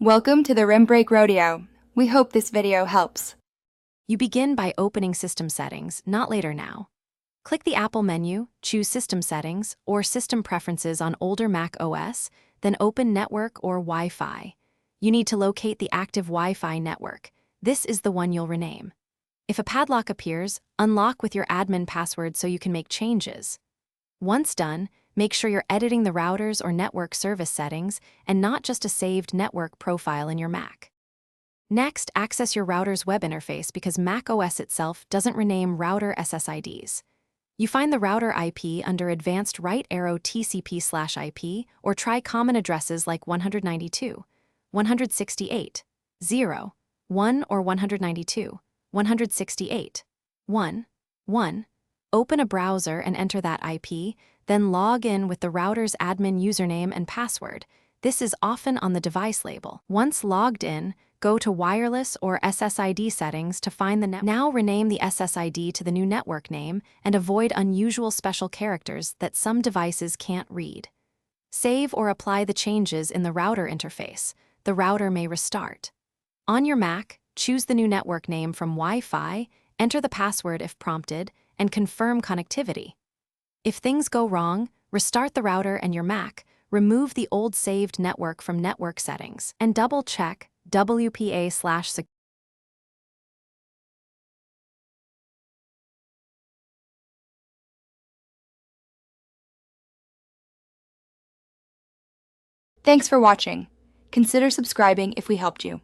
Welcome to the Rim Break Rodeo. We hope this video helps. You begin by opening System Settings, not Later Now. Click the Apple menu, choose System Settings or System Preferences on older Mac OS, then open Network or Wi-Fi. You need to locate the active Wi-Fi network. This is the one you'll rename. If a padlock appears, unlock with your admin password so you can make changes. Once done, make sure you're editing the router's or network service settings and not just a saved network profile in your Mac. Next, access your router's web interface because Mac OS itself doesn't rename router SSIDs. You find the router IP under Advanced Right Arrow TCP/IP or try common addresses like 192, 168, 0, 1 or 192, 168, 1, 1. Open a browser and enter that IP, then log in with the router's admin username and password. This is often on the device label. Once logged in, go to Wireless or SSID settings to find the Now rename the SSID to the new network name and avoid unusual special characters that some devices can't read. Save or apply the changes in the router interface. The router may restart. On your Mac, choose the new network name from Wi-Fi, enter the password if prompted, and confirm connectivity. If things go wrong, restart the router and your Mac, remove the old saved network from network settings, and double-check WPA/security. Thanks for watching. Consider subscribing if we helped you.